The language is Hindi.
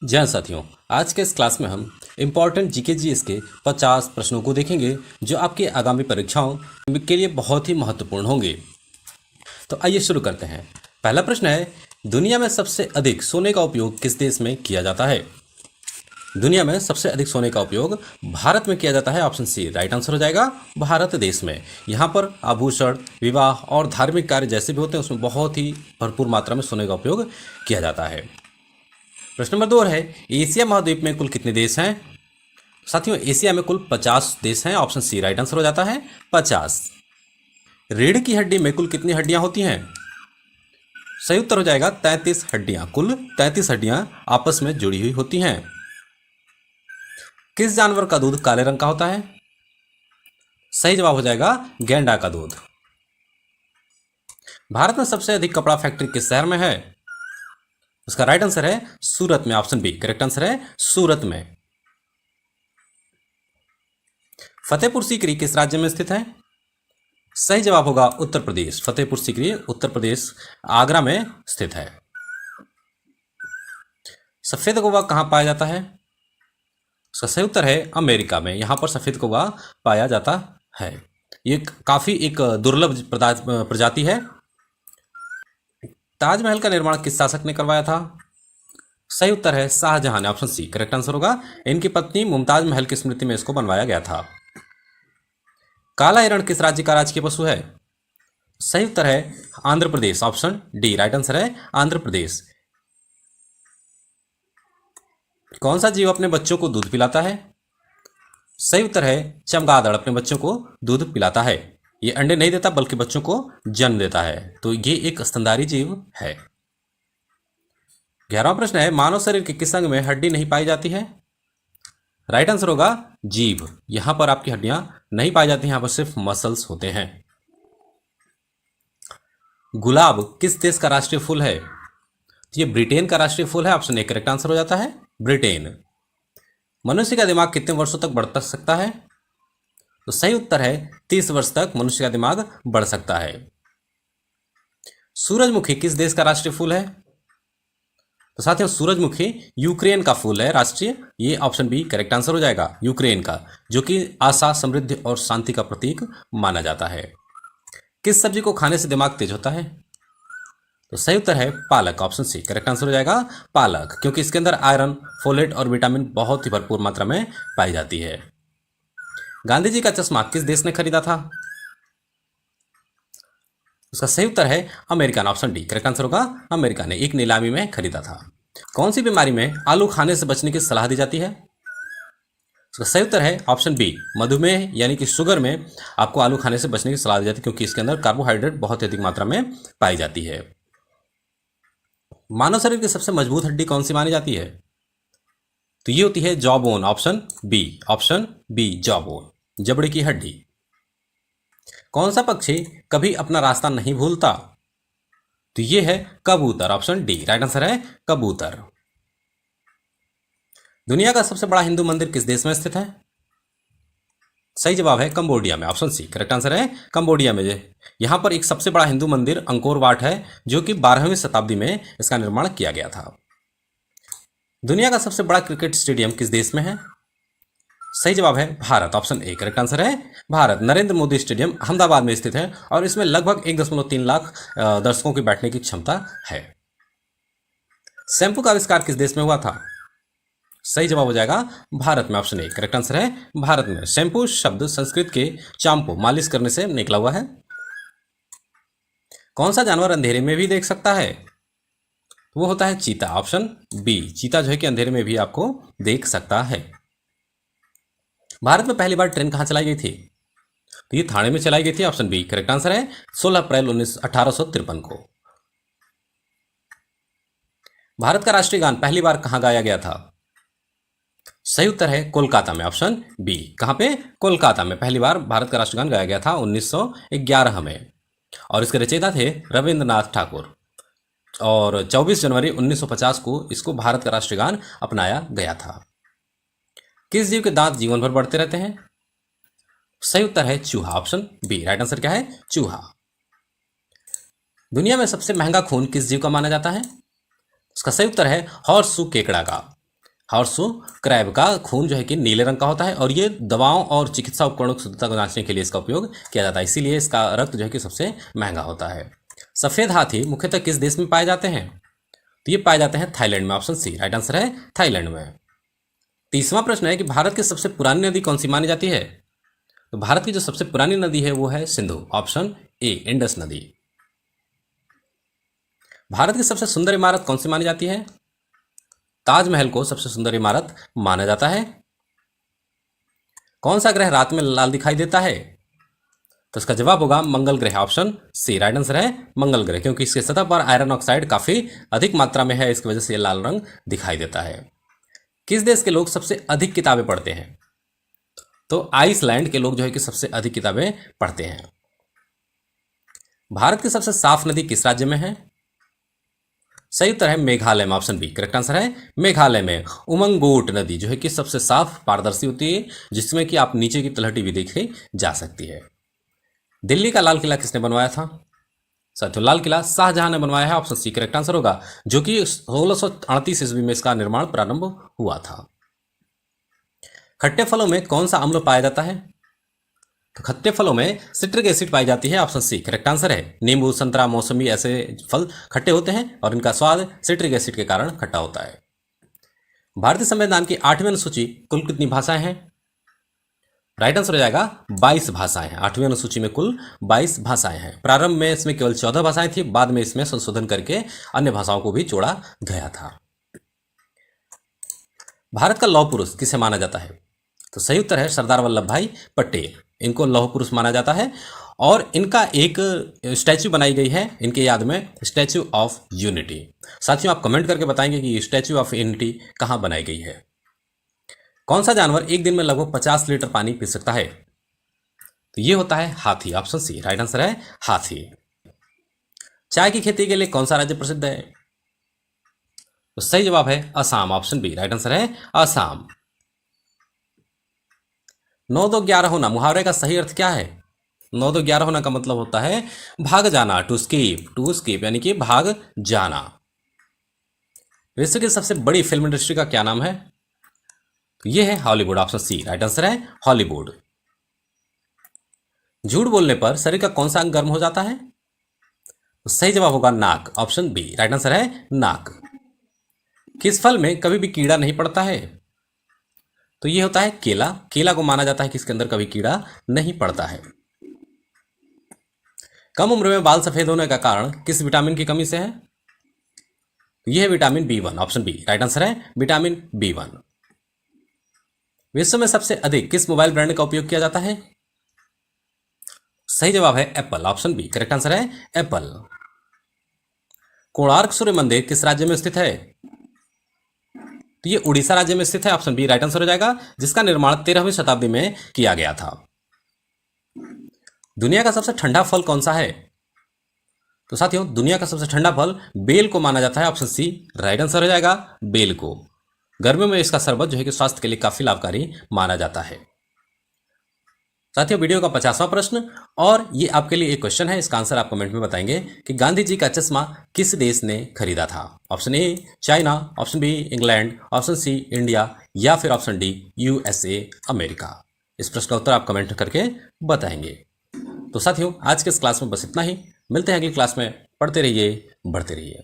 जी हाँ साथियों, आज के इस क्लास में हम इम्पॉर्टेंट जीके जीएस के 50 प्रश्नों को देखेंगे जो आपकी आगामी परीक्षाओं के लिए बहुत ही महत्वपूर्ण होंगे। तो आइए शुरू करते हैं। पहला प्रश्न है, दुनिया में सबसे अधिक सोने का उपयोग किस देश में किया जाता है? दुनिया में सबसे अधिक सोने का उपयोग भारत में किया जाता है। ऑप्शन सी राइट आंसर हो जाएगा, भारत देश में। यहाँ पर आभूषण, विवाह और धार्मिक कार्य जैसे भी होते हैं उसमें बहुत ही भरपूर मात्रा में सोने का उपयोग किया जाता है। प्रश्न नंबर 2 है, एशिया महाद्वीप में कुल कितने देश हैं? साथियों, एशिया में कुल 50 देश हैं। ऑप्शन सी राइट आंसर हो जाता है, 50। रीढ़ की हड्डी में कुल कितनी हड्डियां होती हैं? सही उत्तर हो जाएगा 33 हड्डियां। कुल 33 हड्डियां आपस में जुड़ी हुई होती हैं। किस जानवर का दूध काले रंग का होता है? सही जवाब हो जाएगा गैंडा का दूध। भारत में सबसे अधिक कपड़ा फैक्ट्री किस शहर में है? उसका राइट आंसर है सूरत में। ऑप्शन बी करेक्ट आंसर है, सूरत में। फतेहपुर सीकरी किस राज्य में स्थित है? सही जवाब होगा उत्तर प्रदेश। फतेहपुर सीकरी उत्तर प्रदेश, आगरा में स्थित है। सफेद कौवा कहां पाया जाता है? उसका सही उत्तर है अमेरिका में। यहां पर सफेद कौवा पाया जाता है। ये काफी एक दुर्लभ प्रजाति है। ताजमहल का निर्माण किस शासक ने करवाया था? सही उत्तर है शाहजहां ने। ऑप्शन सी करेक्ट आंसर होगा। इनकी पत्नी मुमताज महल की स्मृति में इसको बनवाया गया था। काला हिरण किस राज्य का राजकीय पशु है? सही उत्तर है Andhra Pradesh. Option D right answer है, आंध्र प्रदेश। कौन सा जीव अपने बच्चों को दूध पिलाता है? सही उत्तर है चमगादड़ अपने बच्चों को दूध पिलाता है। ये अंडे नहीं देता बल्कि बच्चों को जन्म देता है, तो ये एक स्तनधारी जीव है। 11वां प्रश्न है, मानव शरीर के किस अंग में हड्डी नहीं पाई जाती है? राइट आंसर होगा जीभ। यहां पर आपकी हड्डियां नहीं पाई जाती हैं, यहां पर सिर्फ मसल्स होते हैं। गुलाब किस देश का राष्ट्रीय फूल है? तो ये ब्रिटेन का राष्ट्रीय फूल है। ऑप्शन ए करेक्ट आंसर हो जाता है, ब्रिटेन। मनुष्य का दिमाग कितने वर्षों तक बढ़ सकता है? तो सही उत्तर है 30 वर्ष तक मनुष्य का दिमाग बढ़ सकता है। सूरजमुखी किस देश का राष्ट्रीय फूल है? तो साथियों, सूरजमुखी यूक्रेन का फूल है राष्ट्रीय। ये ऑप्शन बी करेक्ट आंसर हो जाएगा, यूक्रेन का, जो कि आशा, समृद्धि और शांति का प्रतीक माना जाता है। किस सब्जी को खाने से दिमाग तेज होता है? तो सही उत्तर है पालक। ऑप्शन सी करेक्ट आंसर हो जाएगा, पालक, क्योंकि इसके अंदर आयरन, फोलेट और विटामिन बहुत ही भरपूर मात्रा में पाई जाती है। गांधी जी का चश्मा किस देश ने खरीदा था? उसका सही उत्तर है America. Option D correct answer होगा, अमेरिका ने एक नीलामी में खरीदा था। कौन सी बीमारी में आलू खाने से बचने की सलाह दी जाती है? उसका सही उत्तर है ऑप्शन बी मधुमेह, यानी कि शुगर में आपको आलू खाने से बचने की सलाह दी जाती है, क्योंकि इसके अंदर कार्बोहाइड्रेट बहुत अधिक मात्रा में पाई जाती है। मानव शरीर की सबसे मजबूत हड्डी कौन सी मानी जाती है? तो ये होती है jaw bone. Option B, option B jaw bone, जबड़े की हड्डी। कौन सा पक्षी कभी अपना रास्ता नहीं भूलता? तो ये है कबूतर। ऑप्शन डी राइट आंसर है, कबूतर। दुनिया का सबसे बड़ा हिंदू मंदिर किस देश में स्थित है? सही जवाब है कंबोडिया में। ऑप्शन सी करेक्ट आंसर है, कंबोडिया में। यहां पर एक सबसे बड़ा हिंदू मंदिर अंकोर वाट है, जो कि 12वीं शताब्दी में इसका निर्माण किया गया था। दुनिया का सबसे बड़ा क्रिकेट स्टेडियम किस देश में है? सही जवाब है Bharat. Option A correct answer है, भारत। नरेंद्र मोदी स्टेडियम अहमदाबाद में स्थित है और इसमें लगभग 1.3 लाख दर्शकों की बैठने की क्षमता है। शैम्पू का आविष्कार किस देश में हुआ था? सही जवाब हो जाएगा भारत में। ऑप्शन ए करेक्ट आंसर है, भारत में। शैम्पू शब्द संस्कृत के चाम्पू, मालिश करने से निकला हुआ है। कौन सा जानवर अंधेरे में भी देख सकता है? वो होता है चीता। ऑप्शन बी, चीता जो है कि अंधेरे में भी आपको देख सकता है। भारत में पहली बार ट्रेन कहां चलाई गई थी? तो ये थाने में चलाई गई थी। ऑप्शन बी करेक्ट आंसर है, 16 अप्रैल 1853 को। भारत का राष्ट्रीय गान पहली बार कहां गाया गया था? सही उत्तर है कोलकाता में। ऑप्शन बी, कहां पे? कोलकाता में पहली बार भारत का राष्ट्रीय गान गाया गया था 1911 में, और इसके रचयिता थे रविंद्रनाथ ठाकुर। और 24 जनवरी 1950 को इसको भारत का राष्ट्रीय गान अपनाया गया था। किस जीव के दांत जीवन भर बढ़ते रहते हैं? सही उत्तर है चूहा। ऑप्शन बी राइट आंसर क्या है, चूहा। दुनिया में सबसे महंगा खून किस जीव का माना जाता है? उसका सही उत्तर है हॉर्सशू केकड़ा का। हॉर्सो क्रैब का खून जो है कि नीले रंग का होता है और ये दवाओं और चिकित्सा उपकरणों की शुद्धता को जांचने के लिए इसका उपयोग किया जाता है, इसीलिए इसका रक्त जो है कि सबसे महंगा होता है। सफेद हाथी मुख्यतः किस देश में पाए जाते हैं? तो ये पाए जाते हैं थाईलैंड में, ऑप्शन सी राइट आंसर है थाईलैंड में। तीसवां प्रश्न है कि भारत की सबसे पुरानी नदी कौन सी मानी जाती है? तो भारत की जो सबसे पुरानी नदी है वो है सिंधु, ऑप्शन ए इंडस नदी। भारत की सबसे सुंदर इमारत कौन सी मानी जाती है? ताजमहल को सबसे सुंदर इमारत माना जाता है। कौन सा ग्रह रात में लाल दिखाई देता है? तो इसका जवाब होगा मंगल ग्रह, ऑप्शन सी राइट आंसर है मंगल ग्रह, क्योंकि इसके सतह पर आयरन ऑक्साइड काफी अधिक मात्रा में है, इसकी वजह से ये लाल रंग दिखाई देता है। किस देश के लोग सबसे अधिक किताबें पढ़ते हैं? तो आइसलैंड के लोग जो है कि सबसे अधिक किताबें पढ़ते हैं। भारत की सबसे साफ नदी किस राज्य में है? सही उत्तर है मेघालय में, ऑप्शन बी करेक्ट आंसर है मेघालय में। उमंगोट नदी जो है कि सबसे साफ पारदर्शी होती है, जिसमें कि आप नीचे की तलहटी भी देखी जा सकती है। दिल्ली का लाल किला किसने बनवाया था? साथियों लाल किला शाहजहां ने बनवाया है, ऑप्शन सी करेक्ट आंसर होगा, जो कि 1638 ईस्वी में इसका निर्माण प्रारंभ हुआ था। खट्टे फलों में कौन सा अम्ल पाया जाता है? तो खट्टे फलों में सिट्रिक एसिड पाई जाती है, ऑप्शन सी करेक्ट आंसर है। नींबू, संतरा, मौसमी ऐसे फल खट्टे होते हैं और इनका स्वाद सिट्रिक एसिड के कारण खट्टा होता है। भारतीय संविधान की 8वीं अनुसूची कुल कितनी भाषाएं हैं? राइट आंसर हो जाएगा 22 भाषाएं हैं। 8वीं अनुसूची में कुल 22 भाषाएं हैं। प्रारंभ में इसमें केवल 14 भाषाएं थी, बाद में इसमें संशोधन करके अन्य भाषाओं को भी जोड़ा गया था। भारत का लौह पुरुष किसे माना जाता है? तो सही उत्तर है सरदार वल्लभ भाई पटेल, इनको लौह पुरुष माना जाता है और इनका एक स्टैच्यू बनाई गई है इनके याद में, स्टैच्यू ऑफ यूनिटी। साथियों आप कमेंट करके बताएंगे कि स्टैच्यू ऑफ यूनिटी कहाँ बनाई गई है। कौन सा जानवर एक दिन में लगभग 50 लीटर पानी पी सकता है? तो ये होता है हाथी, ऑप्शन सी राइट आंसर है हाथी। चाय की खेती के लिए कौन सा राज्य प्रसिद्ध है? तो सही जवाब है Assam, option B right answer है असम। 9 2 11 होना मुहावरे का सही अर्थ क्या है? 9 2 11 होना का मतलब होता है भाग जाना, टू स्कीप यानी कि भाग जाना। विश्व की सबसे बड़ी फिल्म इंडस्ट्री का क्या नाम है? तो यह है Hollywood, option C right answer है हॉलीवुड। झूठ बोलने पर शरीर का कौन सा अंग गर्म हो जाता है? तो सही जवाब होगा नाक, ऑप्शन बी राइट आंसर है नाक। किस फल में कभी भी कीड़ा नहीं पड़ता है? तो ये होता है केला। केला को माना जाता है कि इसके अंदर कभी कीड़ा नहीं पड़ता है। कम उम्र में बाल सफेद होने का कारण किस विटामिन की कमी से है? यह है vitamin B1, option B right answer है विटामिन B1। विश्व में सबसे अधिक किस मोबाइल ब्रांड का उपयोग किया जाता है? सही जवाब है apple, option B correct answer है एप्पल। कोणार्क सूर्य मंदिर किस राज्य में स्थित है? तो ये उड़ीसा राज्य में स्थित है, ऑप्शन बी राइट आंसर हो जाएगा, जिसका निर्माण 13वीं शताब्दी में किया गया था। दुनिया का सबसे ठंडा फल कौन सा है? तो साथियों दुनिया का सबसे ठंडा फल बेल को माना जाता है, ऑप्शन सी राइट आंसर हो जाएगा बेल को। गर्मियों में इसका शरबत जो है कि स्वास्थ्य के लिए काफी लाभकारी माना जाता है। साथियों वीडियो का 50वां प्रश्न और ये आपके लिए एक क्वेश्चन है, इसका आंसर आप कमेंट में बताएंगे कि गांधी जी का चश्मा किस देश ने खरीदा था? Option A China, option B England, option C India या फिर ऑप्शन डी USA अमेरिका। इस प्रश्न का उत्तर आप कमेंट करके बताएंगे। तो साथियों आज के इस क्लास में बस इतना ही, मिलते हैं अगली क्लास में। पढ़ते रहिए, बढ़ते रहिए।